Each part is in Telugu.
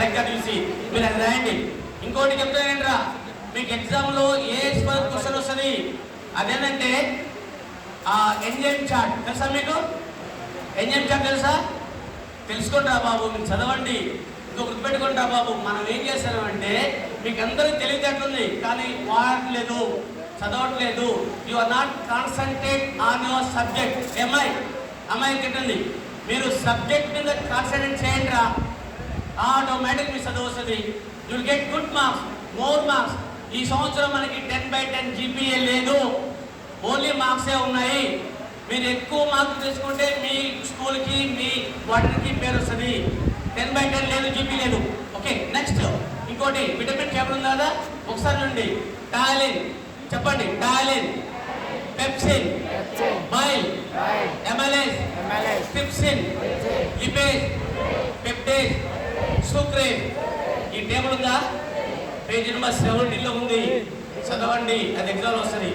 లెక్క చూసి మీరు అది రాయండి. ఇంకోటి చెప్తానంటరా, మీకు ఎగ్జామ్లో ఏ క్వశ్చన్ వస్తుంది అదేంటంటే ఎంజైమ్ చార్ట్ తెలుసా? మీకు ఎంజైమ్ చార్ట్ తెలుసా? తెలుసుకుంటారా బాబు, మీరు చదవండి. ఇంకో గుర్తుపెట్టుకుంటారా బాబు, మనం ఏం చేస్తామంటే మీకు అందరికీ తెలివితేటలుంది కానీ వాడట్లేదు, చదవట్లేదు. You are not concentrate on your subject. అమ్మాయి తిట్టండి, మీరు సబ్జెక్ట్ మీద కాన్సన్ట్రేట్ చేయండి రా, ఆటోమేటిక్ మీ చదువు వస్తుంది. You will get good marks, more marks. ఈ సంవత్సరం మనకి 10/10 GPA లేదు, ఓన్లీ మార్క్సే ఉన్నాయి. మీరు ఎక్కువ మార్క్స్ తీసుకుంటే మీ స్కూల్కి మీ వాటికి పేరు వస్తుంది. 10/10 లేదు, GP లేదు. ఓకే, నెక్స్ట్ ఇంకోటి విటమిన్ టేబుల్ ఉంది కదా, ఒకసారి నుండి టాలిన్ చెప్పండి. Ptyalin, pepsin, bile, amylase, trypsin, lipase, peptidase, sucrase. ఈ టేబుల్ ఉందా? పేజ్ నెంబర్ 70లో ఉంది, చదవండి, అది ఎగ్జామ్ వస్తుంది.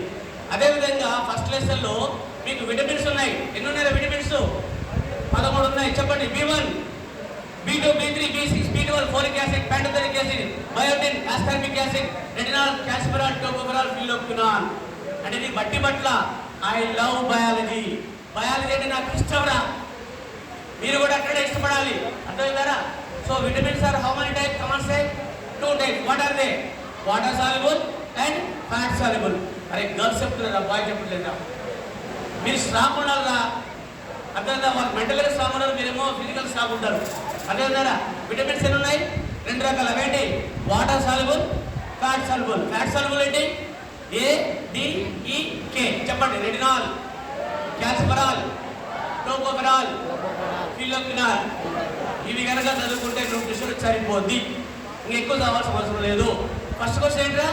అదేవిధంగా ఫస్ట్ లెసన్లో మీకు విటమిన్స్ ఉన్నాయి. ఎన్ని ఉన్నాయి విటమిన్స్? 13 ఉన్నాయి. చెప్పండి. B1, B2, B3, B6, B12, folic acid, pantothenic acid, biotin, ascorbic acid, retinol, calciferol, tocopherol, phylloquinone. అంటే ఇది బట్టి పట్ల ఐ లవ్ బయాలజీ. బయాలజీ అంటే నాకు ఇష్టంరా, మీరు కూడా అక్కడే ఇష్టపడాలి. అర్థమైందారా? So vitamins are how many types? Come on say 2 types. What are they? Water soluble and fat soluble. అరే గర్ల్స్ చెప్తున్నారా, బాయ్ చెప్పట్లేదా? మీరు స్ట్రాంగ్ ఉండాలిరా, అర్థమైందా? వాళ్ళు మెంటల్గా స్ట్రాంగ్ ఉన్నారు, మీరేమో ఫిజికల్ స్ట్రాంగ్ ఉంటారు. అర్థమైందారా? విటమిన్స్ ఎన్ని ఉన్నాయి? 2 రకాలు. అవేంటి? Water soluble, fat soluble. Fat soluble ఏంటి? ADEK. చెప్పండి. Retinol, calciferol, tocopherol, phylloquinone. ఇవి కనుక చదువుకుంటే న్యూట్రిషన్ సరిపోద్ది, ఇంకెక్కువ చదవాల్సిన అవసరం లేదు. ఫస్ట్ క్వశ్చన్ ఏంట్రా?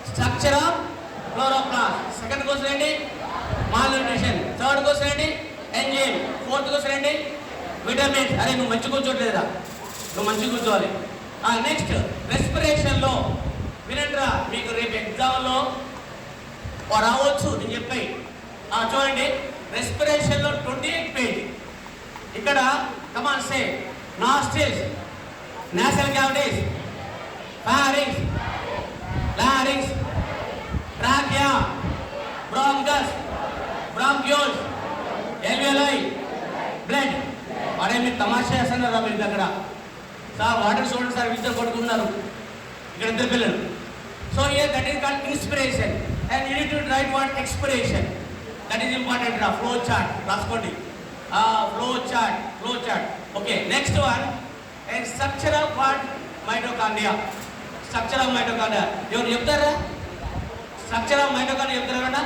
Structure of chloroplast. Second question ఏంటి? Malnutrition. థర్డ్ క్వశ్చన్ ఏంటి? ఎంజైమ్. ఫోర్త్ క్వశ్చన్ ఏంటి? విటమిన్స్. అరే నువ్వు మంచి కూర్చోట్లేదురా, నువ్వు మంచి కూర్చోవాలి. నెక్స్ట్ రెస్పిరేషన్లో వినండిరా, మీకు రేపు ఎగ్జామ్లో రావచ్చు నేను చెప్పాయి. చూడండి, రెస్పిరేషన్లో 28 పేజ్. ఇక్కడ కమాన్ సే nostrils, nasal cavities, pharynx, larynx, trachea, bronchus, bronchioles, alveoli, blood. అరే మీరు తమాషా చేస్తున్నారా మీరు అక్కడ? సార్ వాటర్ చూడండి సార్, విద్య కొడుతున్నారు ఇక్కడ ఇద్దరు పిల్లలు. So that is called inspiration and you need to right what expiration. That is important రా. ఫ్లో చార్ట్ రాసుకోండి. Flow chart. Okay, next one and structure of what? Mitochondria. Structure of mitochondria ఎవరు చెప్తారా? స్ట్రక్చర్ ఆఫ్ మైటోకాండ్రియా చెప్తారా?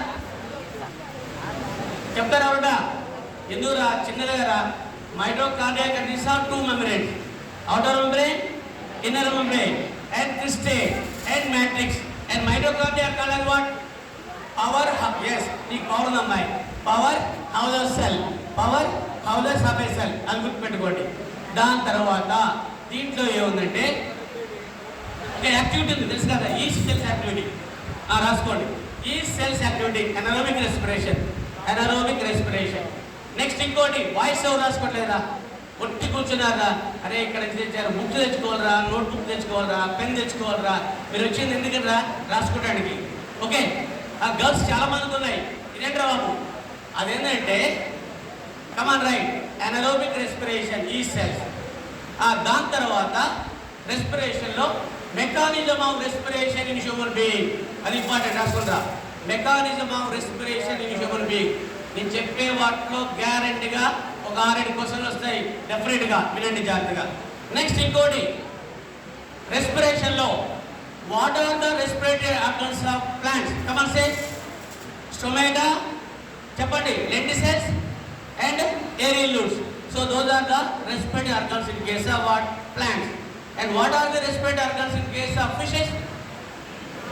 చెప్తారా? ఎందుకురా చిన్నదిగా? Mitochondria consist of 2 membranes, outer membrane, inner membrane, and cristae and matrix. And mitochondria are called as what? Power. Yes, the power of the power house of cell. Power house of a cell. అది గుర్తుపెట్టుకోండి. దాని తర్వాత దీంట్లో ఏముందంటే యాక్టివిటీ ఉంది, తెలుసు కదా? ఈ సెల్స్ యాక్టివిటీ రాసుకోండి. ఈ సెల్స్ యాక్టివిటీ ఎనారోబిక్ రెస్పిరేషన్. నెక్స్ట్ ఇంకోటి వాయిస్ ఎవరు రాసుకోవట్లేదా? ఒట్టి కూర్చున్నారా? అరే ఇక్కడ తెచ్చారు, బుక్ తెచ్చుకోవాలరా, నోట్బుక్ తెచ్చుకోవాలరా, పెన్ తెచ్చుకోవాలరా. మీరు వచ్చింది ఎందుకంటే రాసుకోవడానికి. ఓకే, ఆ గర్ల్స్ చాలా మందికి ఉన్నాయి. ఇదేంట్రా బాబు? అదేంటంటే కమాన్ రైట్, ఎనారోబిక్ రెస్పిరేషన్, ఈ సెల్స్. దాని తర్వాత రెస్పిరేషన్లో mechanism of respiration in human being. అది ఇంపార్టెంట్, రాసుకుంటా. Mechanism of respiration in human being. నేను చెప్పే వాటిలో గ్యారెంటీగా ఒక 6-7 క్వశ్చన్లు వస్తాయి డెఫినెట్గా, వినండి జాగ్రత్తగా. నెక్స్ట్ ఇంకోటి, రెస్పిరేషన్లో what are the respiratory organs of plants? Come on say. Stomata, చెప్పండి, లెంటిసెల్స్ అండ్ ఏరియల్యూడ్స్. So those are the respiratory organs in case of what? Plants. And what are the respiratory organs in case of fishes?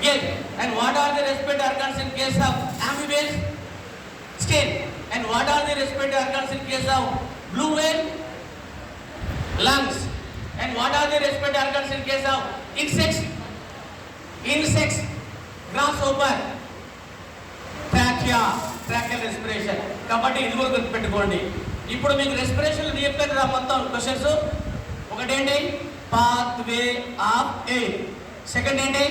Yes. And what are the respiratory organs in case of amphibians? Skin. And what are the respiratory organs in case of blue whale? Lungs. And what are the respiratory organs in case of insects? Grasshopper. Tracheal respiration. కాబట్టి ఇది కూడా గుర్తుపెట్టుకోండి. ఇప్పుడు మీకు రెస్పిరేషన్ చెప్పారు రా మొత్తం క్వశ్చన్స్. ఒకటేంటి? pathway of air. Second ఏంటి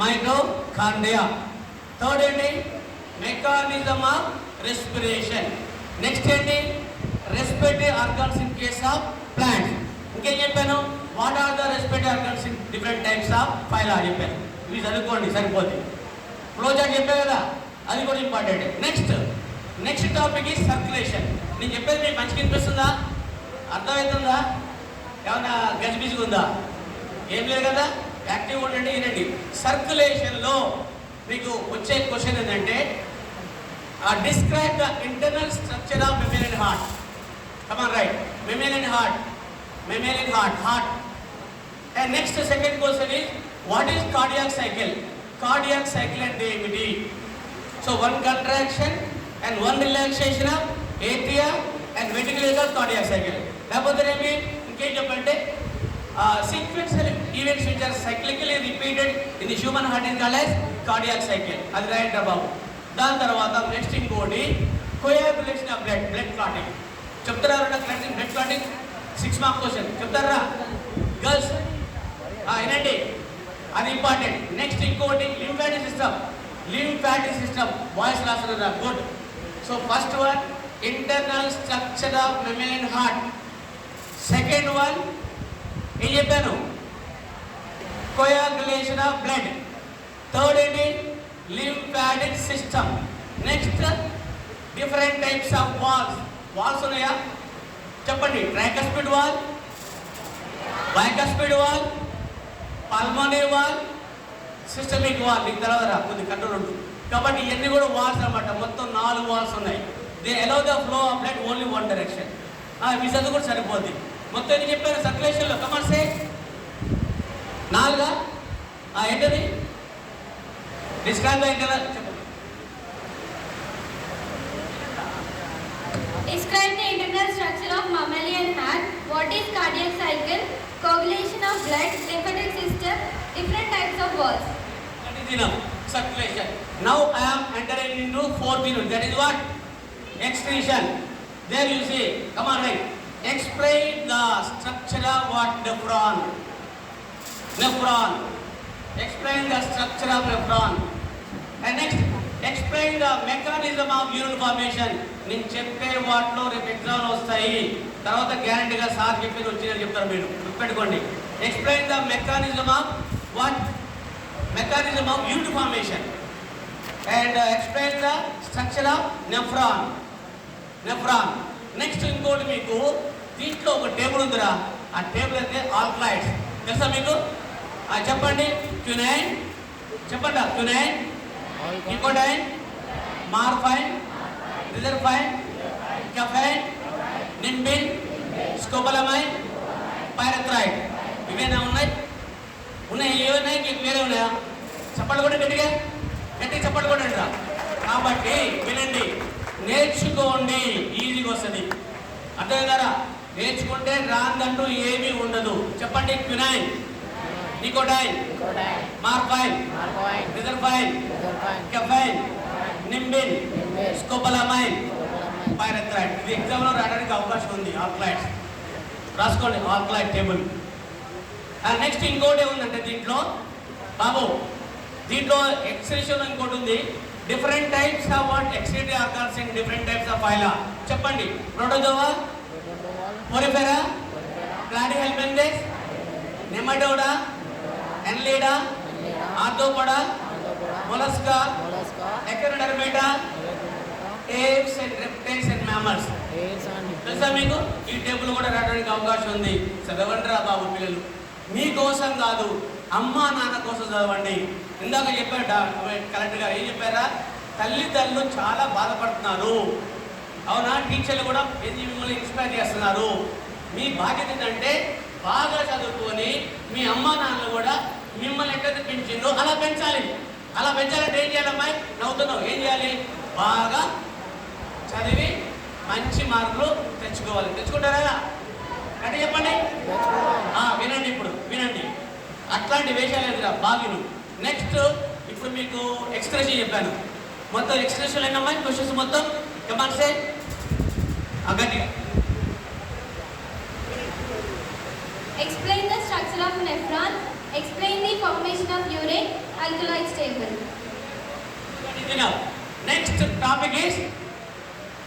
mitochondria. Third ఏంటి mechanism of respiration. Next ఏంటి respiratory organs in case of plants. ఇంకేం చెప్పాను, what are the respiratory organs in different types of phyla చెప్పాను. ఇవి చదువుకోండి సరిపోతుంది. ఫ్లో చార్ట్ చెప్పా కదా, అది కూడా ఇంపార్టెంట్. నెక్స్ట్ టాపిక్ ఈ సర్క్యులేషన్. నేను చెప్పేది మీకు మంచిగా వినిపిస్తుందా, అర్థమవుతుందా, ఏమన్నా గజిబిజిగా ఉందా? ఏం లేదు కదా, యాక్టివ్ ఉండండి. వినండి, సర్క్యులేషన్లో మీకు వచ్చే క్వశ్చన్ ఏంటంటే describe the internal structure of mammalian heart. Come on write, mammalian heart. And next second question is what is cardiac cycle. Cardiac cycle అంటే ఏమిటి? So one contraction and one relaxation of atria and ventricular cardiac cycle. లేకపోతే ఏమి ఇంకేం చెప్పంటే sequential events which are cyclically repeated in the human heart is called as cardiac cycle. అది రైట్ బాబు. దాని తర్వాత నెక్స్ట్ ఇంకోటి కోయాగులేషన్ ఆఫ్ బ్లడ్ క్లాటింగ్. చెప్తారా బ్లడ్ క్లాటింగ్ 6 మార్క్ క్వశ్చన్ చెప్తారా గర్ల్స్? వినండి, అది ఇంపార్టెంట్. నెక్స్ట్ ఇంకోటి లింఫాటిక్ సిస్టమ్ బాయ్స్ రాస్తున్నారు, good. So first one internal structure of mammalian heart. Second one ఏం చెప్పాను, కోయాగులేషన్ ఆఫ్ బ్లడ్. థర్డ్ ఏంటి lymphatic system. Next different types of valves ఉన్నాయా చెప్పండి. Tricuspid valve, bicuspid valve, pulmonary valve, systemic valve. నీకు తర్వాత కొద్ది కంట్రోల్ ఉంటుంది కాబట్టి ఇవన్నీ కూడా వాల్స్ అన్నమాట. మొత్తం 4 వాల్స్ ఉన్నాయి. They allow the flow of blood only one direction. మీ చదువు కూడా సరిపోద్ది. మొత్తం ఎన్ని చెప్పారు సర్క్యులేషన్లో? కమర్సే 4 ఏంటది? డిస్క్రైబ్ ద ఇంటర్నల్ చెప్పండి. Describe the internal structure of mammalian heart. What is cardiac cycle? Coagulation of blood, lymphatic system, different types of valves. That is enough. Circulation. Now I am entering into 4th unit. That is what? Excretion. There you see. Come on, right. Explain the structure of what? Nephron. Explain the structure of nephron. And next, explain the mechanism of urine formation. నేను చెప్పే వాటిలో రేపు ఎగ్జామ్లో వస్తాయి. తర్వాత గ్యారంటీగా సార్ చెప్పేది వచ్చిందని చెప్తారు, మీరు గుర్తుపెట్టుకోండి. Explain the mechanism of what? Mechanism of urine formation. And explain the structure of nephron. Next ఇంకోటి మీకు దీంట్లో ఒక టేబుల్ ఉందిరా, ఆ టేబుల్ అయితే ఆల్కలాయిడ్స్ తెలుసా మీకు? చెప్పండి. క్యునైన్ చెప్పండి. క్యునైన్, నికోటైన్, morphine, reserpine, caffeine, nimbin, scopolamine, పైరథ్రాయిడ్. ఇవేనా ఉన్నాయి? ఏమైనా మీకు వేరే ఉన్నాయా? చప్పట్లు కూడా గట్టిగా చప్పట్లు కూడా రా. కాబట్టి వినండి, నేర్చుకోండి, ఈజీగా వస్తుంది. అర్థం కదా? నేర్చుకుంటే రాందంటూ ఏమీ ఉండదు. చెప్పండి. Quinine, nicotine, morphine, reserpine, caffeine, nimbin, scopolamine, pyrethroid. ఇది ఎగ్జామ్లో రావడానికి అవకాశం ఉంది. ఆల్కలాయిడ్స్ రాసుకోండి, ఆల్కలాయిడ్ టేబుల్. నెక్స్ట్ ఇంకోటి ఏముందంటే దీంట్లో బాబు, దీంట్లో ఎక్స్క్రీషన్ ఇంకోటి ఉంది. Different types of what? Excretory organs in different types of phyla. చెప్పండి. Protozoa, porifera, platyhelminthes, nematoda, annelida, arthropoda, mollusca, echinodermata, aves and reptiles and mammals. తెలుసా మీకు? ఈ టేబుల్ కూడా రావడానికి అవకాశం ఉంది. చదవండి రా బాబు పిల్లలు, మీకోసం కాదు, అమ్మా నాన్న కోసం చదవండి. ఇందాక చెప్పారు కరెక్ట్గా ఏం చెప్పారా? తల్లిదండ్రులు చాలా బాధపడుతున్నారు, అవునా? టీచర్లు కూడా మిమ్మల్ని ఇన్స్పైర్ చేస్తున్నారు. మీ బాధ్యత ఏంటంటే బాగా చదువుకొని మీ అమ్మా నాన్నలు కూడా మిమ్మల్ని ఎక్కడైతే పెంచిందో అలా పెంచాలి. అలా పెంచాలంటే ఏం చేయాలమ్మాయి? నవ్వుతున్నావు, ఏం చేయాలి? బాగా చదివి మంచి మార్కులు తెచ్చుకోవాలి. తెచ్చుకుంటారా? అంటే చెప్పండి. వినండి, ఇప్పుడు వినండి, అట్లాంటి వేషాలు ఎదురా బాగిను. నెక్స్ట్ ఇప్పుడు మీకు ఎక్స్ప్రెషన్ చెప్పాను. మొత్తం ఎక్స్ప్రెషన్ ఏంటమ్మా? క్వశ్చన్స్ మొత్తం కమాన్సే గట్టిగా. Explain the structure Explain the formation of urine alkaloids table. Next topic is,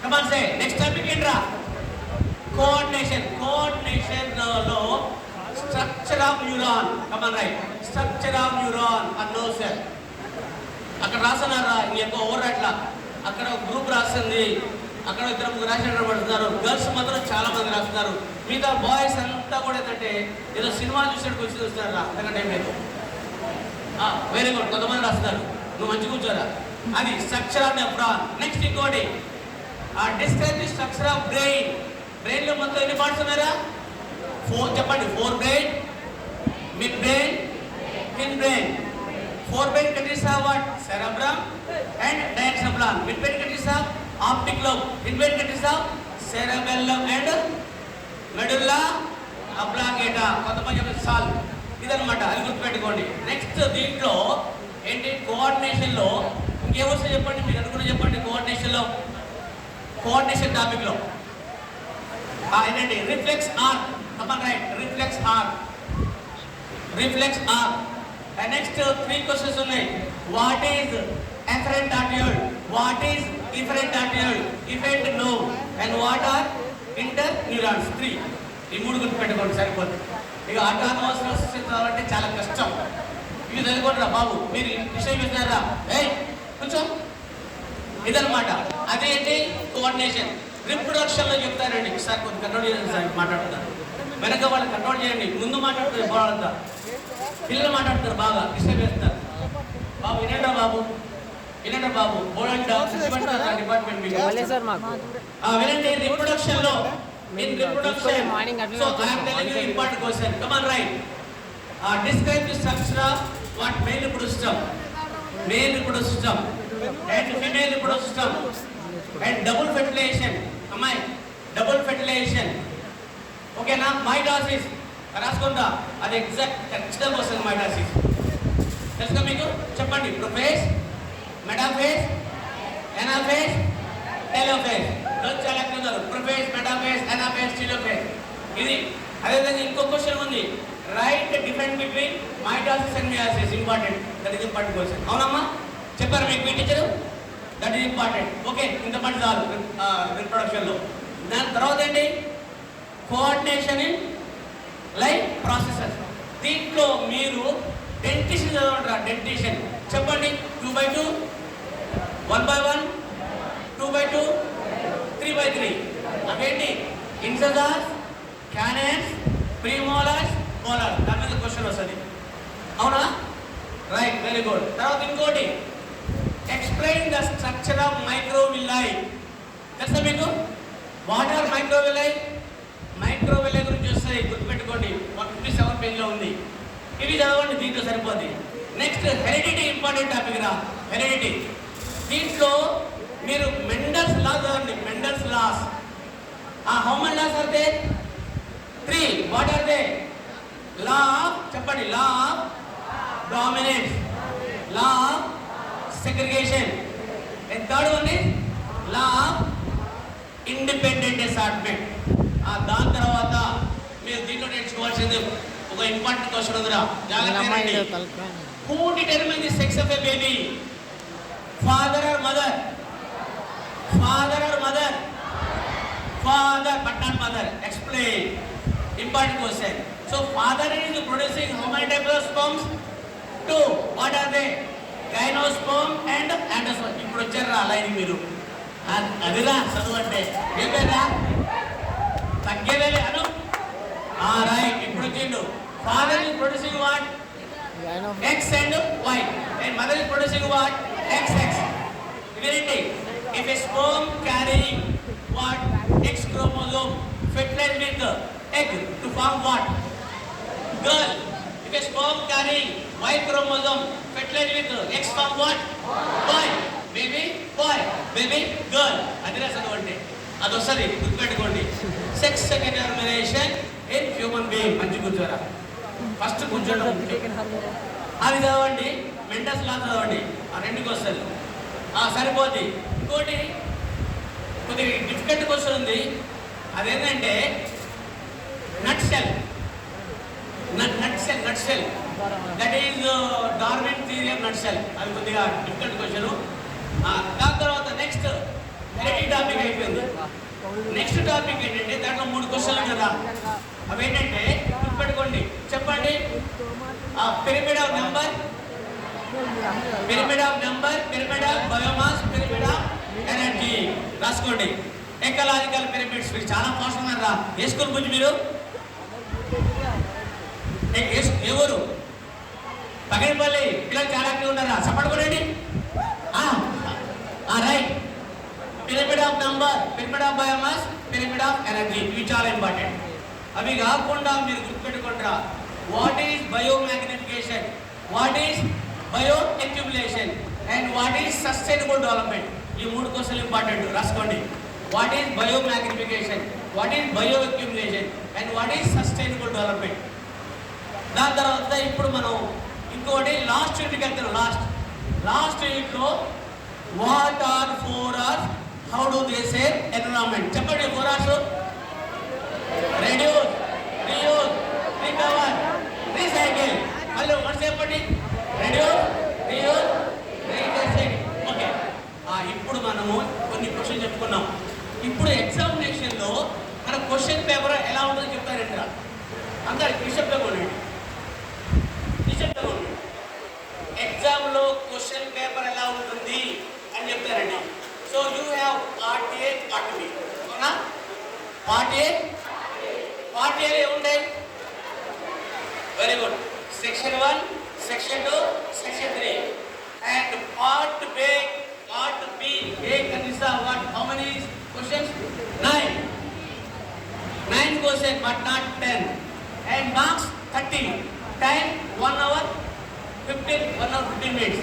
come on say, next topic ఏంట్రా? Coordination. Coordination లో structure of neuron. Come on right. Structure of neuron అన్నో సార్. అక్కడ రాస్తున్నారా ఇంకొక ఓవర్ అట్లా అక్కడ గ్రూప్ రాస్తుంది, అక్కడ ఇద్దరు ముగ్గురు రాసినట్టు పడుతున్నారు. గర్ల్స్ మాత్రం చాలా మంది రాస్తున్నారు. మిగతా బాయ్స్ అంతా కూడా ఏంటంటే ఏదో సినిమా చూసినట్టు వచ్చి చూస్తున్నారు. అంతకంటే ఏం లేదు. వెరీ గుడ్, కొంతమంది రాస్తున్నారు. నువ్వు మంచి కూర్చోరా. అది స్ట్రక్చర్ ఆఫ్ నెఫ్రాన్. నెక్స్ట్ ఇంకోటి describe the structure of brain. Brain లో మొత్తం ఎన్ని పార్ట్స్ ఉన్నారా? 4 చెప్పండి. 4 brain, mid brain, thin brain. 4 brain consists of what? Cerebrum and diencephalon. Mid brain consists of optic lobe. Thin brain consists of cerebellum and medulla oblongata. కొంతమంది చెప్పి సాల్వ్. ఇదన్నమాట, అది గుర్తుపెట్టుకోండి. నెక్స్ట్ దీంట్లో ఏంటి, కోఆర్డినేషన్ లో ఇంకేమొస్తే చెప్పండి, మీరు అనుకున్న చెప్పండి. కోఆర్డినేషన్ టాపిక్ లో ఏంటండి, reflex arc. Come on right, reflex arc. And next 3 questions ఉన్నాయి. What is afferent arteriole? What is efferent arteriole? Efferent lobe. And what are interneurons? 3. ఈ 3 గుర్తుపెట్టుకోండి సరిపోతుంది. ఇక ఆటోనమస్ నర్వస్ సిస్టమ్ అంటే చాలా కష్టం. ఇవి తెలుసుకోండి రా బాబు, మీరు విషయం చూసినారా? కొంచెం ఇదన్నమాట. అదేంటి, కోఆర్డినేషన్. రిప్రొడక్షన్ లో చెప్తారండి. సార్ కొంచెం కంట్రోల్ చేయండి సార్, మాట్లాడుతున్నారు. వెనక వాళ్ళు కంట్రోల్ చేయండి, ముందు మాట్లాడుతుంది బాగుందా. పిల్లలు మాట్లాడుతారు, బాగా డిస్టర్బ్ చేస్తారు. బాబు వినండి బాబు, వినండి బాబు. డిపార్ట్మెంట్ వినండి. రిప్రొడక్షన్ లో important question. Come on right. Describe the structure of what male reproductive system. Male reproductive system and female reproductive system and double fertilization. అమ్మాయి డబుల్ ఫెర్టిలైజేషన్ ఓకేనా. మైటాసిస్ రాసుకుంటా, అది ఎగ్జాక్ట్ ఖచ్చితంగా వస్తుంది. మైటాసిస్ తెలుసుగా మీకు? చెప్పండి. Prophase, metaphase, anaphase, telophase. చాలా ఎక్కువ ప్రొఫేస్, మెటాఫేస్, ఎనాఫేస్, టెలోఫేస్. ఇది అదేవిధంగా ఇంకో క్వశ్చన్ ఉంది. Write difference between mitosis and meiosis. Important, that is important question. అవునమ్మా, చెప్పారు మీకు మీ teacher? That is important. Okay, ఇంత పని చాలు రిప్రొడక్షన్ లో. దాని తర్వాత ఏంటి, కోఆర్డినేషన్ ఇన్ లైఫ్ ప్రాసెసెస్. దీంట్లో మీరు డెంటిషన్ చదవండి. డెంటిషన్ చెప్పండి. 2/2, 1/1, 2/2, 3/3. అవేంటి, ఇన్సెజర్స్, క్యానెన్స్, ప్రీమోలర్స్, మోలర్స్. దాని మీద క్వశ్చన్ వస్తుంది. అవునా? Right, very good. తర్వాత ఇంకోటి, explain the structure of microvilli. తెలుసా మీకు? What are microvilli? మైక్రోవిల్లై గురించి వస్తుంది, గుర్తుపెట్టుకోండి. 157 పేజ్లో ఉంది. ఇవి చదవండి, దీంట్లో సరిపోద్ది. Next heredity. ఇంపార్టెంట్ టాపిక్ రా, హెరిడిటీ. దీంట్లో మీరు మెండల్స్ లా చదవండి. Mendel's laws. How many laws are they? 3. What are they? Law of, చెప్పండి. Law of dominance, law of segregation, and third one is law of independent assortment. దాని తర్వాత మీరు దీంట్లో నేర్చుకోవాల్సింది ఒక ఇంపార్టెంట్ క్వశ్చన్ ఉందిరా, జాగ్రత్త. Who determine the sex of a baby? Father or mother? Father or mother? Father but not mother. Explain. Important question. So father is producing how many types of sperms? 2. What are they? Gynosperm and androsperm. ఇప్పుడు వచ్చారా లైన్ మీరు? అదిరా చదువు అంటే ఏం పేరా? తగ్గేదే అను. రైట్, ఇప్పుడు వచ్చిండు. Father is producing what? X and Y. And mother is producing what? XX. Immediately, if a sperm carrying what? X chromosome fertilized with egg to form what? Girl. If a sperm carrying Y chromosome fertilized with X form what? Boy. Baby, boy. Baby, girl. Adira sadavante. అది వస్తుంది, గుర్తుపెట్టుకోండి. Sex determination in human being. మంచి కూర్చోరా, ఫస్ట్ కూర్చోండి. అది చదవండి. మెండల్స్ లా చదవండి. ఆ రెండుకి వస్తుంది, సరిపోద్ది. ఇంకోటి కొద్దిగా డిఫికల్ట్ క్వశ్చన్ ఉంది. అదేంటంటే nut cell nutshell. That is Darwin theory of nutshell. అది కొద్దిగా డిఫికల్ట్ క్వశ్చన్. దాని తర్వాత నెక్స్ట్ వెరైటీ టాపిక్ అయిపోయింది. నెక్స్ట్ టాపిక్ ఏంటంటే దాంట్లో 3 క్వశ్చన్లు కదా. అవి ఏంటంటే గుర్తుపెట్టుకోండి, చెప్పండి. Pyramid of number, pyramid of number, pyramid of biomass, pyramid of energy. రాసుకోండి. Ecological pyramids. మీరు చాలా ఫాస్ట్ ఉన్నారా. ఏ స్కూల్ గురించి మీరు? ఏ ఊరు? పగడిపల్లి. పిల్లలు చాలా యాక్టివ్ ఉన్నారా? సపడుకోండి. Right. Pyramid of number, pyramid of biomass, pyramid of energy. ఇవి చాలా ఇంపార్టెంట్. అవి కాకుండా మీరు గుర్తుపెట్టుకుంటారా, what is biomagnification, what is bio accumulation and what is sustainable development. ఈ 3 క్వశ్చన్లు ఇంపార్టెంట్. రాసుకోండి. What is biomagnification, what is bio accumulation and what is sustainable development. దాని తర్వాత ఇప్పుడు మనం ఇంకోటి లాస్ట్ యూనిట్కి వెళ్తున్నాం. లాస్ట్ యూనిట్లో what are 4 R's, how do they save environment. చెప్పండి. 4 R's: reduce, reuse, recover, recycle. మళ్ళీ ఒకటి చెప్పండి. Reduce, reuse, recycle. ఓకే. ఇప్పుడు మనము కొన్ని క్వశ్చన్ చెప్పుకున్నాం. ఇప్పుడు ఎగ్జామినేషన్లో మన క్వశ్చన్ పేపర్ ఎలా ఉంటుందో చెప్తారంట. అందరు నిశ్శబ్దంగా ఉండండి. ఎగ్జామ్లో క్వశ్చన్ పేపర్ ఎలా ఉంటుంది అని చెప్తారండి. So you have part A, part B. అవునా? పార్ట్ ఏలో ఏముంటాయి? Very good. Section 1, section 2, section 3. And part B ఏ కనిసా what, how many questions? 9 question but not 10. And marks 30. Time 1 hour 15 minutes.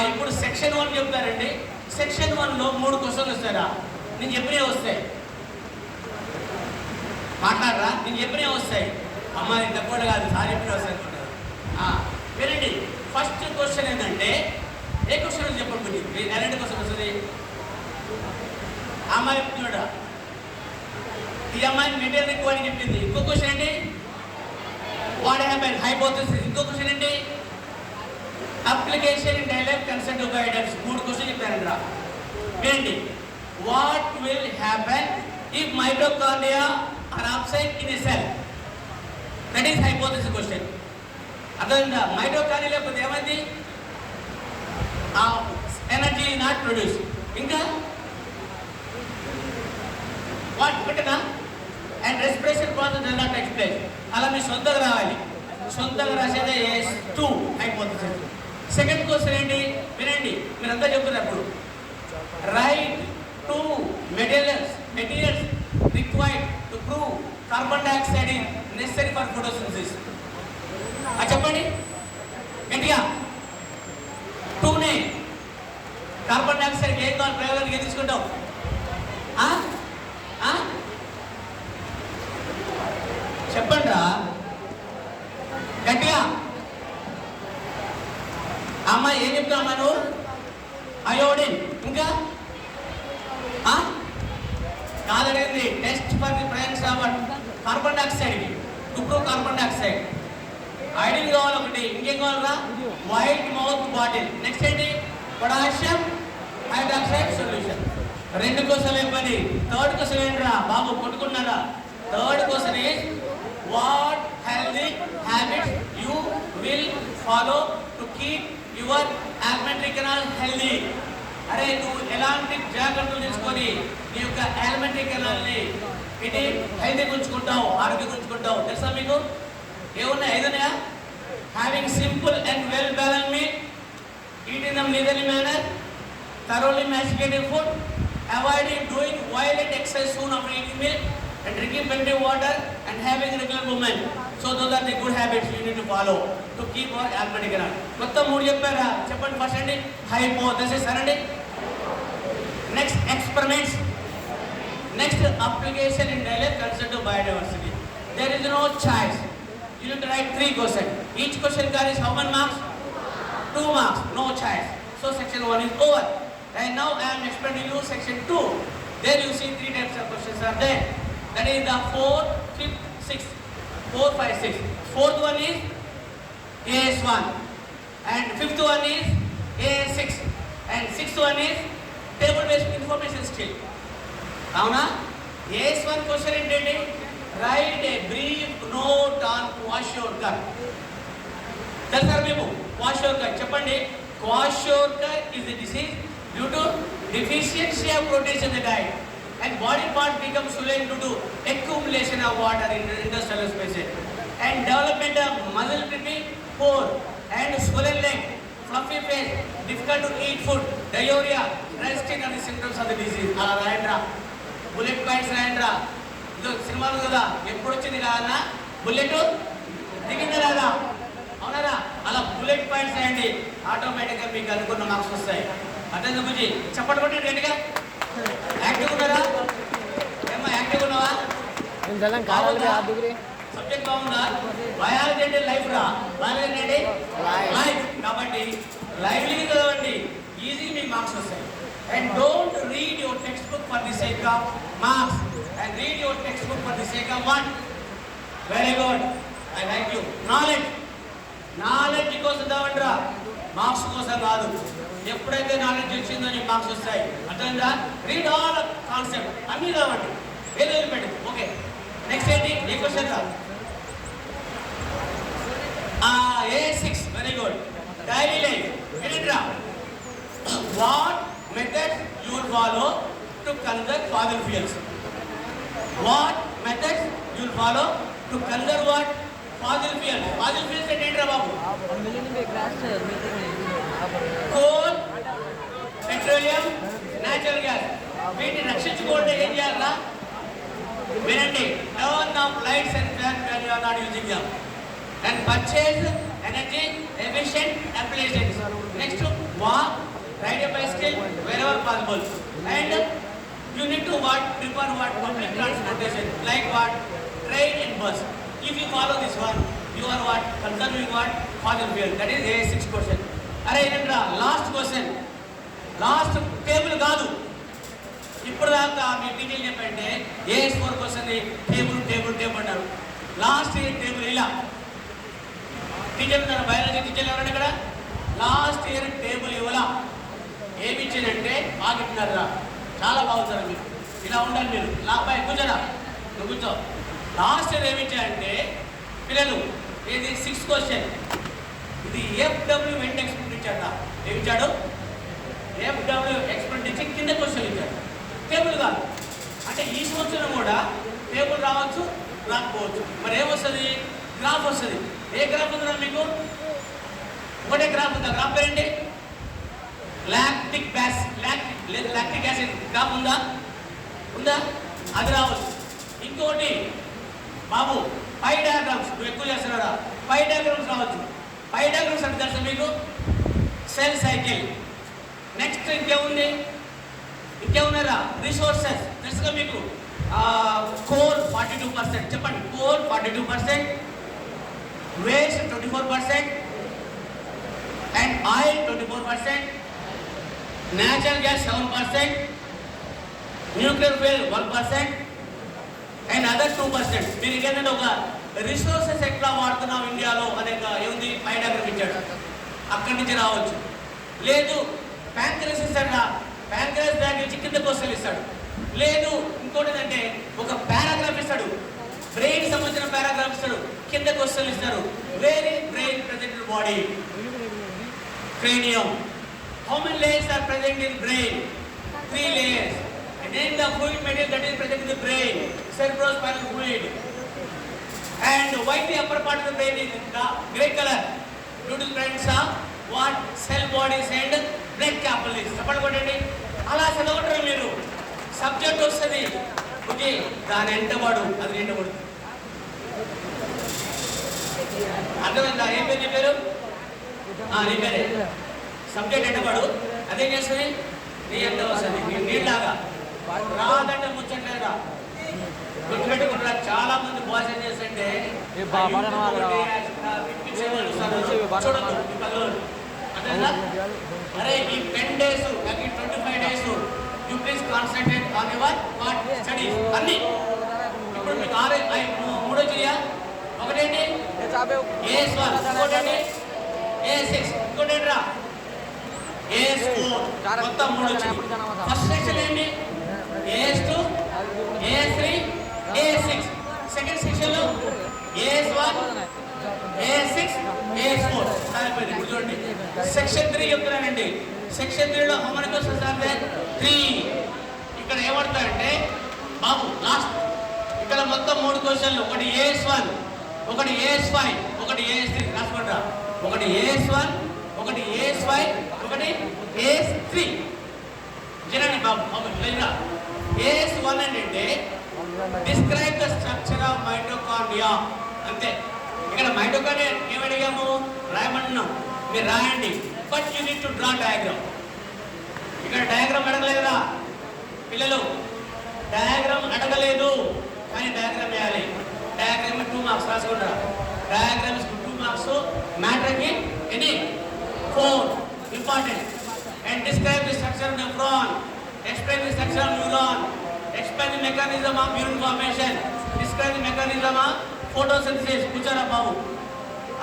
ఇప్పుడు సెక్షన్ 1 చెప్తారండి. సెక్షన్ 1లో 3 క్వశ్చన్లు వస్తారా? నేను చెప్పినవి వస్తాయి. మాట్లాడరా? నేను చెప్పినవి వస్తాయి. అమ్మాయి తక్కువ కాదు, సార్ చెప్పినవి వస్తాయి. వినండి. ఫస్ట్ క్వశ్చన్ ఏంటంటే, ఏ క్వశ్చన్ చెప్పండి. ఎలాంటి క్వశ్చన్ వస్తుంది? అమ్మాయి చూడ, ఈ అమ్మాయి మెటీరియల్ ఎక్కువ అని చెప్పింది. ఇంకో క్వశ్చన్ ఏంటి? What happen, hypothesis. ఇంకో క్వశ్చన్ ఏంటి? Application in daily life concept of guidance. 3 question చెప్తారంట. వినండి. What will happen if mitochondria are absent in a cell? That is hypothesis question. అర్థమైందా? మైటోకాండ్రియా లేకపోతే ఏమైంది? Energy not produce. ఇంకా వాట్ పెట్టనా? And respiration process does not take place. అలా మీ సొంతగా రావాలి. సొంతంగా రాసేదే S2 హైపోథెసిస్. సెకండ్ క్వశ్చన్ ఏంటి? వినండి. మీరంతా చెప్తున్నారు అప్పుడు. Right 2 materials required to prove carbon dioxide is necessary for photosynthesis. చెప్పండి గట్టిగా. 2నే కార్బన్ డైఆక్సైడ్ ఏం కావాలి? ప్రయోగానికి ఏం తీసుకుంటావు? చెప్పండి రా గట్టిగా. అమ్మాయి ఏం చెప్తామా నువ్వు? అయోడిన్. ఇంకా కాదనేది test for the presence of carbon dioxide, to prove carbon dioxide. Iodine కావాలి ఒకటి. ఇంకేం కావాలరా? White mouth bottle. నెక్స్ట్ ఏంటి? Potassium hydroxide solution. 2 క్వశ్చన్లు ఇవ్వండి. థర్డ్ క్వశ్చన్ ఏంట్రా బాబు? కొట్టుకున్నారా? Third question is what healthy habits you will follow to keep your alimentary canal healthy. అరే నువ్వు ఎలాంటి జాగ్రత్తలు తీసుకొని నీ యొక్క alimentary canal ని ఇది హెల్తీగా ఉంచుకుంటావు, ఆరోగ్యంగా ఉంచుకుంటావు? తెలుసా మీకు? ఏమున్నాయి? 5 ఉన్నాయా? Having simple and well balanced meal, eating them leisurely manner, thoroughly masticating food, avoiding doing violent exercise soon after eating meal, and drinking plenty of water and having regular movement. So those are the good habits you need to follow to keep our alimentary canal. మొత్తం 3 చెప్పారా? చెప్పండి. ఫస్ట్ అండి హైపోథెసిస్ అనండి. Next experiments. Next application in daily life concept of biodiversity. There is no choice. You need to write 3 questions. Each question carries how many marks? 2 marks. No choice. So section 1 is over. And now I am explaining you section 2. There you see 3 types of questions are there. That is the 4th, 5th, 6th. 4, 5, 6. Fourth one is AS1, and fifth one is AS6, and sixth one is table based information skill. అవునా? AS1 క్వశ్చన్ ఏంటంటే right a brief note on kwashiorkor. తెలుసా మీకు క్వాషియోర్కర్? చెప్పండి. Kwashiorkor is a disease due to deficiency of protein in the diet and body part becomes swollen due to accumulation of water in interstellar spaces and development of muscle cramping, poor and swollen leg, fluffy face, difficult to eat food, diarrhea, dry skin are the symptoms of the disease. అలా రాయండ్రా, బుల్లెట్ పాయింట్స్ రాయండ్రా. ఇది సినిమాలు కదా, ఎప్పుడు వచ్చింది కాదన్నా బుల్లెట్ దిగిందా రాదా? అవునరా? అలా బుల్లెట్ పాయింట్స్ రాయండి, ఆటోమేటిక్గా మీకు అనుకున్న మార్క్స్ వస్తాయి. అదే బుజ్జి చెప్పండి కొట్టి రెండుగా. యాక్టివ్ ఉన్నారా? ఏమో యాక్టివ్ ఉన్నావా? సబ్జెక్ట్ బాగుందా? బయాలజీ అంటే లైఫ్ రా, బయాలజీ అంటే లైఫ్. కాబట్టి లైవ్లీగా చదవండి, ఈజీగా మీకు మార్క్స్ వస్తాయి. And don't read your text book for the sake of marks and read your text book for the sake of one. Very good, I like you. Knowledge కోసం చదవండిరా, మార్క్స్ కోసం కాదు. ఎప్పుడైతే నాలెడ్జ్ వచ్చిందో నీకు మార్క్స్ వస్తాయి. అర్థమైందా? రీడ్ ఆల్ కాన్సెప్ట్, అన్నీ చదవండి, ఏదో వదిలిపెట్టు. ఓకే, నెక్స్ట్ ఏంటి? ఏ క్వశ్చన్ రా? A6, very good. Daily life ఏంట్రా? What methods you will follow to conserve fossil fuels? What methods you will follow to conserve what? Fossil fuels. Fossil fuels అంటే ఏంట్రా బాబు? Coal, petroleum, natural gas. వీటిని రక్షించుకోవడం ఏం చేయాలన్నా? వినండి. Turn off lights and fans when you are not using them and purchase energy efficient appliances. Next, walk, ride a bicycle wherever possible, and you need to prefer public transportation like train and bus. If you follow this one, you are conserving fossil fuel. That is A6 question. అరే ఏంటంటే లాస్ట్ క్వశ్చన్, లాస్ట్ టేబుల్ కాదు. ఇప్పుడు దాకా మీ టీచర్ చెప్పంటే A4 క్వశ్చన్ టేబుల్ అంటారు. లాస్ట్ ఇయర్ టేబుల్ ఇలా టీచర్ ఉన్నారు, బయాలజీ టీచర్లు ఎవరండి ఇక్కడ? లాస్ట్ ఇయర్ టేబుల్ ఇవ్వలా. ఏమి ఇచ్చిందంటే ఆగిట్టున్నారా? చాలా బాగుంటారు మీరు, ఇలా ఉండాలి మీరు. అబ్బాయి కూర్చోరా, నువ్వు కూర్చో. లాస్ట్ ఇయర్ ఏమి ఇచ్చారంటే పిల్లలు, ఇది 6th క్వశ్చన్. ఇది FW వెంట ఎక్స్పెక్ట్ ఇచ్చాడ. ఏమి ఇచ్చాడు? FW ఎక్స్పెక్ట్ ఇచ్చి కింద క్వశ్చన్ ఇచ్చాడు, టేబుల్ కాదు. అంటే ఈ సంవత్సరం కూడా టేబుల్ రావచ్చు, రాకపోవచ్చు. మరి ఏమొస్తుంది? గ్రాఫ్ వస్తుంది. ఏ గ్రాఫ్ ఉందా మీకు? ఒకటే గ్రాఫ్ ఉందా? గ్రాఫ్ పేరేంటి? లాక్టిక్ యాసిడ్ గ్రాఫ్ ఉందా? అది రావచ్చు. ఇంకోటి బాబు, పై డయాగ్రామ్స్. నువ్వు ఎక్కువ చేస్తున్నారా? పై డయాగ్రామ్స్ రావచ్చు. పై డయాగ్రామ్స్ అంటే తెలుసా మీకు? Cell cycle. నెక్స్ట్ ఇంకేమున్నారా? రిసోర్సెస్ తెలుసుగా మీకు? కోల్ 42%. చెప్పండి. Coal 42%, waste 24%, and oil 24%, natural gas 7%, nuclear fuel 1%, and other 2%. మీరు ఏంటంటే ఒక రిసోర్సెస్ ఎట్లా వాడుతున్నాం ఇండియాలో అనే ఏముంది పై డయాగ్రామ్ ఇచ్చాడు, అక్కడి నుంచి రావచ్చు. లేదు ప్యాంక్రస్ ఇస్తాడా, ప్యాంక్రస్ బ్యాగ్ ఇచ్చి కింద క్వశ్చన్ ఇస్తాడు. లేదు ఇంకోటి ఏంటంటే ఒక పారాగ్రాఫ్ ఇస్తాడు, బ్రెయిన్ సంబంధించిన పారాగ్రాఫ్ ఇస్తాడు, కింద క్వశ్చన్ ఇస్తారు. Where is brain present in body? cranium. How many layers are present in brain? 3 layers. And then the fluid material that is present in the brain, cerebrospinal fluid. And why the upper part of the brain is the grey color? Due to the presence of what? Cell bodies and blood capillaries. చెప్పండి. అలా చదవటం మీరు సబ్జెక్ట్ వస్తుంది. ఓకే, దాని ఎంటవాడు అది ఎంటవాడు. అర్థమైందా? ఏం పేరు చెప్పారు? నీ పేరే. సబ్జెక్ట్ ఎంటవాడు అదేం చేస్తుంది? నీ ఎంత వస్తుంది? నీళ్ళలాగా రాదంటే ముచ్చట్లేదా? గుర్తుపెట్టుకుంటారా? చాలా మంది బాయ్స్ ఏం చేస్తుంటే అరే ఈ 10 days 25 days you please concentrate on your studies అన్ని. ఇప్పుడు మీకు 3 వచ్చినాయా? ఒకటేంటి AS1, ఇంకోటేంటి AS6, ఇంకోటేంటి రా AS4. మొత్తం 3 వచ్చింది. ఫస్ట్ సెక్షన్ ఏంటి? AS2, AS3, AS6. Second section లో AS1, AS6, AS4. సరిపోయింది. ఇప్పుడు చూడండి సెక్షన్ 3 చెప్తున్నానండి. సెక్షన్ 3లో how many questions are there? 3. ఇక్కడ ఏమడతారంటే బాబు లాస్ట్ ఇక్కడ మొత్తం 3 క్వశ్చన్లు. ఒకటి AS1, ఒకటి AS5, ఒకటి AS3. రాసుకుంటా. ఒకటి AS1, ఒకటి AS5, ఒకటి AS3. వినండి బాబు. AS1 అంటే describe the structure of mitochondria. అంతే. ఇక్కడ మైటోకాండ్రియా ఏమి అడిగాము? రాయమంటున్నాం. మీరు రాయండి. But you need to draw diagram. ఇక్కడ డయాగ్రామ్ అడగలేదు కదా పిల్లలు, డయాగ్రామ్ అడగలేదు కానీ డయాగ్రామ్ వేయాలి. డయాగ్రామ్ 2 మార్క్స్ రాసుకుంటారా? Diagram 2 marks. మ్యాటర్కి ఎన్ని? 4. Important. And describe the structure of nephron, explain the structure of neuron, explain the mechanism of neural formation, describe the mechanism of photosynthesis. కూర్చోరా బాబు.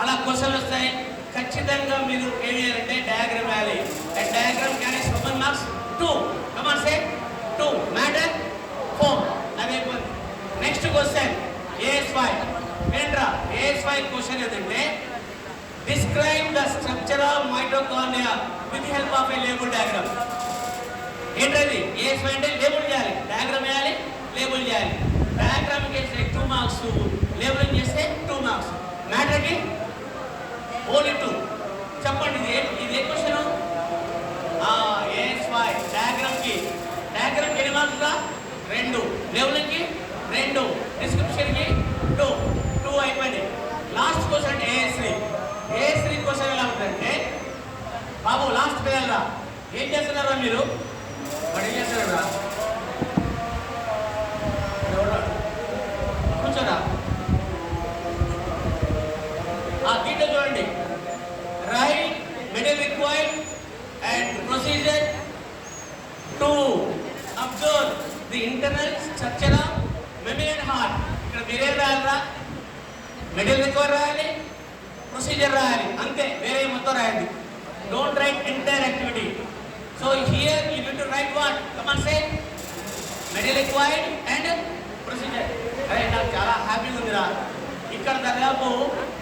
అలా క్వశ్చన్లు వస్తాయి. ఖచ్చితంగా మీరు ఏం చేయాలంటే డయాగ్రామ్ వేయాలి. And diagram carries how many marks? 2. Come on say 2. Matter 4. అదైపోయింది. Next question AS5. ఏంట్రా AS5 క్వశ్చన్ ఏంటంటే describe the structure of mitochondria with help of a label diagram. ఏంటది? AS5 అంటే లేబుల్ చేయాలి. డయాగ్రామ్ వేయాలి, లేబుల్ చేయాలి. డయాగ్రామ్ చేస్తే 2 మార్క్స్, లేబులింగ్ చేస్తే 2 మార్క్స్. మ్యాటర్కి ఓన్లీ 2. చెప్పండి ఇది ఏ క్వశ్చన్? AS5 డయాగ్రామ్కి ఎన్ని మార్క్స్ రా? 2. లేబులింగ్కి 2. డిస్క్రిప్షన్కి 2 అయిపోయింది. లాస్ట్ క్వశ్చన్ AS3 క్వశ్చన్ ఎలా ఉంటుందంటే బాబు లాస్ట్ పిల్లలరా ఏం చేస్తున్నారా మీరు? వాడు ఏం చేస్తున్నారా? కూర్చోరా. దీంట్లో చూడండి. Right middle required and procedure to observe the internal structure of memory heart. ఇక్కడ మీరేం రాయాలరా? మిడిల్ రిక్వైర్ రాయాలి, ప్రొసీజర్ రాయాలి. అంతే. వేరే మొత్తం రాయండి. Don't write entire activity. So here you need to right what? Come on say middle required and procedure. అరే నాకు చాలా హ్యాపీగా ఉందిరా. ఇక్కడ దాదాపు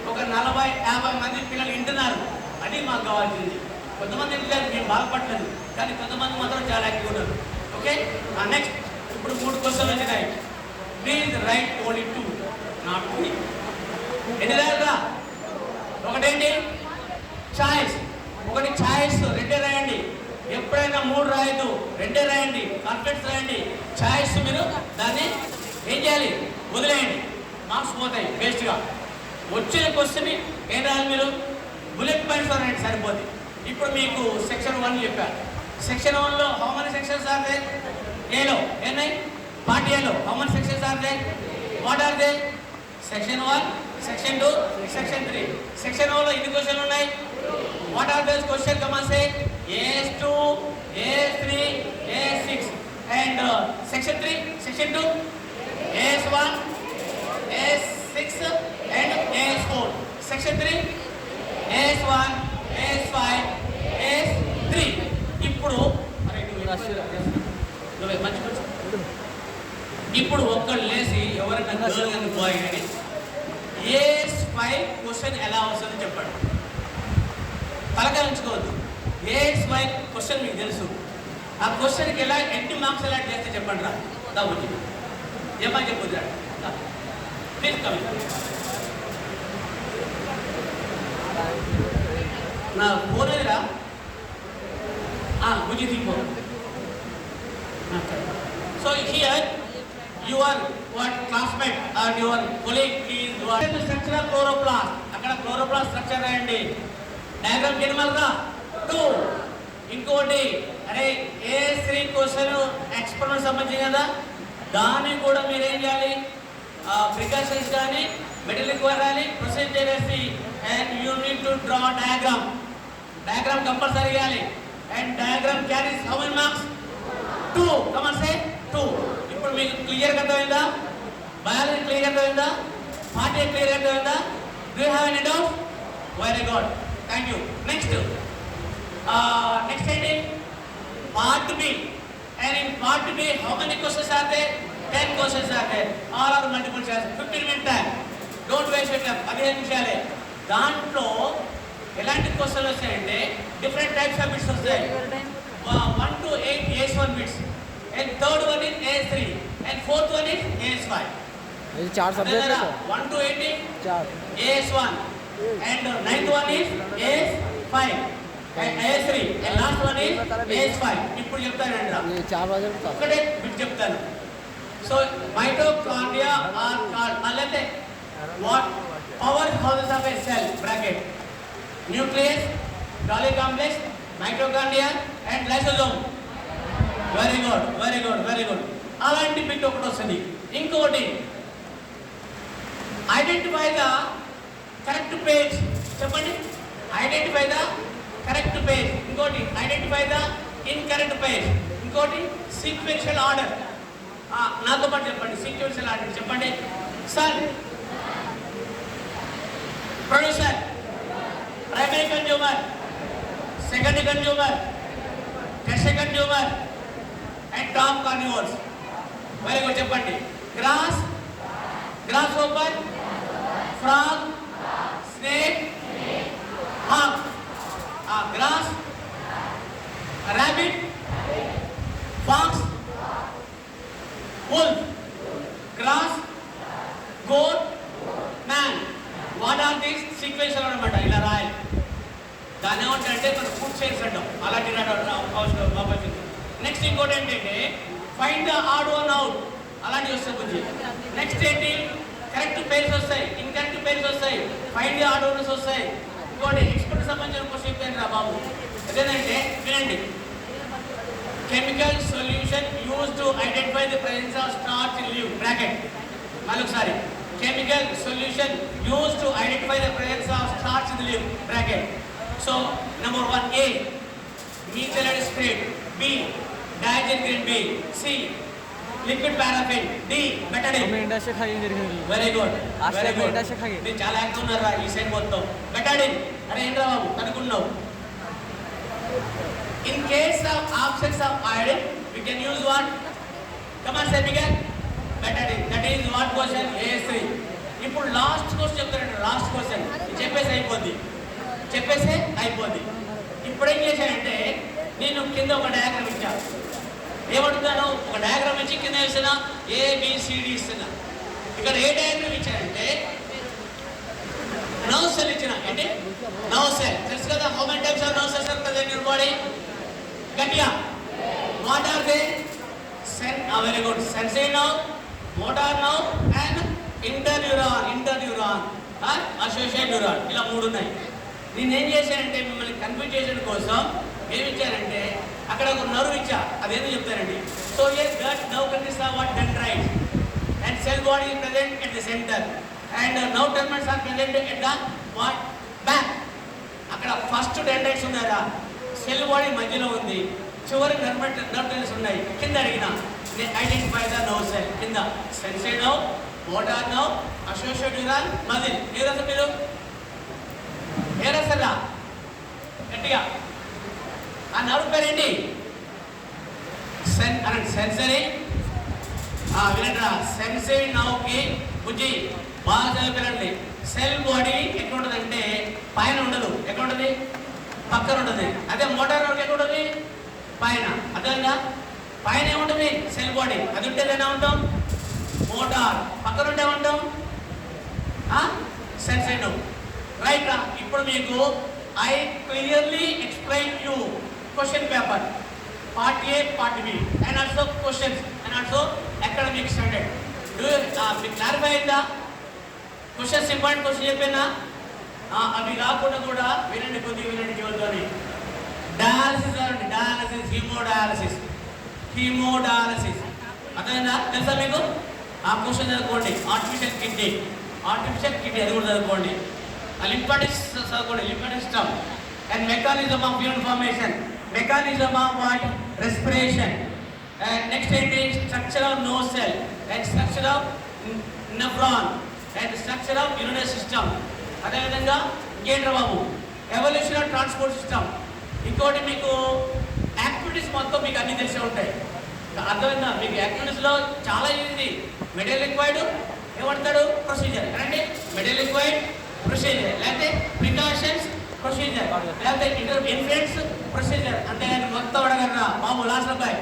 ఒక 40-50 మంది పిల్లలు వింటున్నారు. అది మాకు కావాల్సింది. కొంతమంది ఇంట్లో మేము బాధపడలేదు కానీ కొంతమంది మాత్రం చాలా యాక్టివ్ ఉన్నారు. ఓకే. నెక్స్ట్ ఇప్పుడు 3 క్వశ్చన్లు వచ్చినాయి. Please right only 2, not 3. ఎన్ని రాయాలరా? ఒకటేంటి? ఛాయిస్. ఒకటి ఛాయిస్. 2 రాయండి. ఎప్పుడైనా 3 రాయద్దు, 2 రాయండి. కాన్ఫిడెన్స్ రాయండి. ఛాయిస్ మీరు దాన్ని ఏం చేయాలి? వదిలేయండి. మార్క్స్ పోతాయి వేస్ట్గా. వచ్చిన క్వశ్చన్ ఏం రాయాలి? మీరు బుల్లెట్ పాయింట్స్ రాయండి, సరిపోతుంది. ఇప్పుడు మీకు సెక్షన్ 1 చెప్పారు. సెక్షన్ 1లో how many sections are they? ఏలో ఏనాయి? పార్ట్ ఏలో how many sections are they? What are they? Section 1, section 2, section 3. Section 1లో ఎన్ని క్వశ్చన్లు ఉన్నాయి? What are those question? Come on say AS2, AS3, AS6. And section 3, section 2, AS1, AS6 and AS4. Section 3, AS1, AS5, AS3. ఇప్పుడు ఇప్పుడు ఒక్కళ్ళు లేచి ఎవరైనా గర్ల్ కానీ బాయ్ కానీ AS5 క్వశ్చన్ ఎలా వస్తుందో చెప్పండి. తలకాయించుకోవద్దు. AS5 క్వశ్చన్ మీకు తెలుసు. ఆ క్వశ్చన్కి ఎలా ఎన్ని మార్క్స్ ఎలా చేస్తే చెప్పండి రా. దాబుద్ది ఏమని చెప్పొద్దు. Please come. నా ఫోన్ ఎదురా బుజ్జి తీపో. So here your what classmate or your colleague is structure of chloroplast. అక్కడ క్లోరోప్లాస్ట్ స్ట్రక్చర్ రాయండి. డయాగ్రామ్ కింద 2. ఇంకోటి అరే AS3 క్వశ్చన్ ఎక్స్పెరిమెంట్ సంబంధించి కదా, దాన్ని కూడా మీరు ఏం చేయాలి? ప్రికాషన్స్ కానీ మిడిల్ రిక్వైర్ రాయాలి, ప్రొసీజర్ వేసి and you need to draw diagram. Diagram compulsory చేయాలి. And diagram carries how many marks? 2. Come on say 2. ఇప్పుడు మీకు క్లియర్ అర్థమైందా? బయాలజీ క్లియర్ అర్థమైందా? పార్ట్ ఏ క్లియర్ అయిపోయిందా? Do you have any doubt? Very good, thank you. Next ఏంటి? Part B. And in part B, how many questions are there? 10 questions are there. All are multiple choice. 15 minute time. Don't waste your time. 15 నిమిషాలే. దాంట్లో ఎలాంటి క్వశ్చన్లు వస్తాయంటే డిఫరెంట్ టైప్స్ ఆఫ్ బిట్స్ వస్తాయి. 1 to 8 AS1 bits, and third one is AS3, and fourth one is AS5. ये चार सब्जेक्ट है 1 to 8 is चार AS1, and ninth one is AS5. AS3 and last one is AS5. ఇప్పుడు చెప్తానండి, ये चार बजे बता ఒకటే బిట్ చెప్తాను. సో మైటోకాండ్రియా ఆర్ కాల్డ్ అంటే what power houses of a cell bracket nucleus, Golgi complex, mitochondria and lysosome. Very good, very good, very good. అలాంటి బిట్ ఒకటి వస్తుంది. ఇంకొకటి ఐడెంటిఫై ద కరెక్ట్ పేజ్. చెప్పండి, ఐడెంటిఫై ద కరెక్ట్ పేజ్. ఇంకోటి ఐడెంటిఫై ద ఇన్కరెక్ట్ పేజ్. ఇంకోటి సీక్వెన్షియల్ ఆర్డర్. నాతో పాటు చెప్పండి, సీక్వెన్షియల్ ఆర్డర్ చెప్పండి. Sun, producer, primary consumer, secondary consumer, tertiary consumer and top carnivores. Very good, చెప్పండి. Gross, grasshopper, frog, snake, hawk. Grass, rabbit, fox, wolf, grass, goat, man. What are these sequential అన్నమాట? ఇలా రాయాలి. దాని ఏమంటే మనం ఫుడ్ చైన్స్ అంటాం. అలాంటి అవసరం. నెక్స్ట్ ఇంకోటి ఏంటంటే find the odd one out. అలాంటివి వస్తాయి కొంచెం. నెక్స్ట్ ఏంటి? కరెక్ట్ పేర్స్ వస్తాయి, ఇన్కరెక్ట్ పేర్స్ వస్తాయి, ఫైండ్ ద ఆడ్ వన్స్ వస్తాయి. ఇంకోటి ఎక్స్పర్ట్ సంబంధించిన క్వశ్చన్ చెప్పాను రా బాబు. అదేంటంటే వినండి, chemical solution use to identify the presence of starch in leave bracket. మళ్ళొకసారి, chemical solution use to identify the presence of starch in leave bracket. So number 1 A methylated spirit, B diazine green, B C liquid paraffin, D betadine. हमें इंडा से खाई नहीं रही వెరీ గుడ్, आज వెరీ तक గుడ్. इंडा से खाई మీరు చాలా యాక్టివ్ ఉన్నారా ఈ సైడ్ మొత్తం. బెటాడిన్. అరే ఏంట్రా బాబు అనుకున్నావు. In case of absence of iodine, we can use what? Come on, say again. Betadine. That is what question? AS3. ఇప్పుడు లాస్ట్ క్వశ్చన్ చెప్తారండి. లాస్ట్ క్వశ్చన్ చెప్పేసి అయిపోద్ది, చెప్పేసి అయిపోద్ది. ఇప్పుడు ఏం చేశానంటే నేను కింద ఒక డయాగ్రామ్ ఇచ్చాను. ఏమంటున్నాను? ఒక డయాగ్రామ్ ఇచ్చి కింద ఇస్తున్నా ABCD ఇస్తున్నా. ఇక్కడ ఏ డయాగ్రామ్ ఇచ్చానంటే నర్వ్ సెల్ ఇచ్చిన. ఏంటి? Nerve cell. తెలుసు కదా, how many types of nerve cells are present in your body? గట్టిగా. What are they? Very good. Sensory nerve, motor nerve and interneuron or associate neuron. ఇలా 3 ఉన్నాయి. నేను ఏం చేశానంటే మిమ్మల్ని కన్ఫ్యూజ్ చేయడం కోసం ఏమి ఇచ్చారంటే అక్కడ ఒక నర్వ్ ఇచ్చా. అదేంటో చెప్తారండి. So that nerve countries are what? Dendrites. And cell body is present at the center and nerve terminals are present at the what? Back. అక్కడ ఫస్ట్ డెండ్రైట్స్ ఉన్నారా, సెల్ బాడీ మధ్యలో ఉంది, చివరి నర్వ్ టెర్మినల్స్ ఉన్నాయి. కింద అడిగిన ఐడెంటిఫై ద నర్వ్ సెల్. కింద sensory nerve, motor nerve, associate neuron, muscle. ఏ రాస్తారు మీరు? ఏ రాస్తారా గట్టిగా? ఆ నర్వ్ పేరేంటి? సెన్సరీ. వినండిరా, సెన్సరీ నర్వ్కి బుజ్జి బాగా చదివినండి. సెల్ బాడీ ఎక్కడ ఉంటుందంటే పైన ఉండదు. ఎక్కడ ఉంటుంది? పక్కన ఉంటుంది. అదే మోటార్ నర్వ్కి ఎక్కడ ఉంటుంది? పైన. అదేనా? పైన ఏముంటుంది? Cell body. అది ఉంటేదైనా ఉంటాం మోటార్, పక్కన ఉంటే ఉంటాం సెన్సరీ నర్వ్. రైట్ రా. ఇప్పుడు మీకు I clearly explain you question paper part A, part B and also questions and also academic standard. మీకు క్లారిఫై అయిందా? క్వశ్చన్స్ ఇంపార్టెంట్ క్వశ్చన్ చెప్పినా అవి కాకుండా కూడా వినండి, కొద్దిగా వినండి జీవితంలోని. డయాలసిస్ అండి, డయాలసిస్, హీమోడయాలసిస్. హీమోడయాలసిస్ అర్థమైందా? తెలుసా మీకు? ఆ క్వశ్చన్ చదువుకోండి. ఆర్టిఫిషియల్ కిడ్నీ, ఆర్టిఫిషియల్ కిడ్నీ అది కూడా చదువుకోండి. లింఫాటిక్స్ చదువుకోండి, lymphatic system and mechanism of unit formation, mechanism of what? Respiration. Next ఏంటి? Structure of no cell and structure of nephron and structure of unit system. అదేవిధంగా ఇంకేంట్రా బాబు ఎవల్యూషన్ ఆఫ్ ట్రాన్స్పోర్ట్ సిస్టమ్. ఇంకోటి మీకు యాక్టివిటీస్ మొత్తం మీకు అన్ని తెలిసే ఉంటాయి. అర్థమైందా? మీకు యాక్టివిటీస్లో చాలా ఈజీ. మెటీరియల్ రిక్వైర్డ్ ఏమంటాడు ప్రొసీజర్ కదండి. మెటీరియల్ రిక్వైర్డ్ ప్రొసీజర్, లేకపోతే ప్రికాషన్స్ ప్రొసీజర్, లేకపోతే ఇన్ఫ్లుయెన్స్ ప్రొసీజర్. అంతేగాని మొత్తం అడగరా బాబు లాస్ట్ అబ్బాయి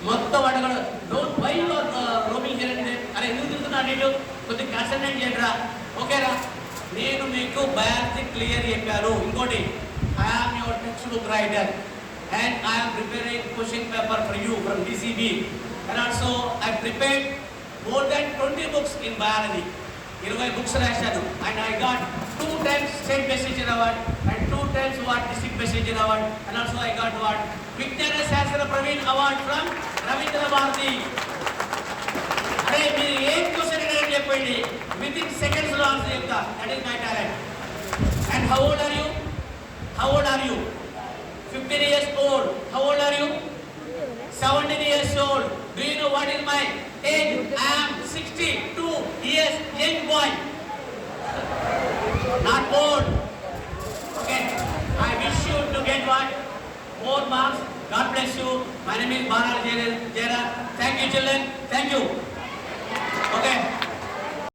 మొత్తం అడగడు. Don't why your roaming here and there. అరే ఎందుకు తిరుగుతున్నా నీకు కొద్దిగా కాన్సన్ట్రేట్ చేయండిరా. ఓకేరా? నేను మీకు బయాలజీ క్లియర్ చెప్పాను. ఇంకోటి I am your text book writer and I am preparing question paper for you from DCB, and also I prepared more than 20 books in biology. 20 books రాశాను and I got 2 times state message award and 2 times what district message award, and also I got what విజ్ఞాన శాస్త్ర ప్రవీణ్ అవార్డ్ ఫ్రమ్ రవీంద్ర భారతి. అరే మీరు ఏం క్వశ్చన్ అడిగారని చెప్పండి, విత్ ఇన్ సెకండ్స్ లో ఆన్సర్ చెప్తా. That is my talent. And how old are you? How old are you? 15 years old. How old are you? 17 years old. Do you know what is my age? I am 62 years young boy. Not old. Okay. I wish you to get what? More marks. God bless you. My name is Bharat Jera. Thank you children. Thank you. Okay.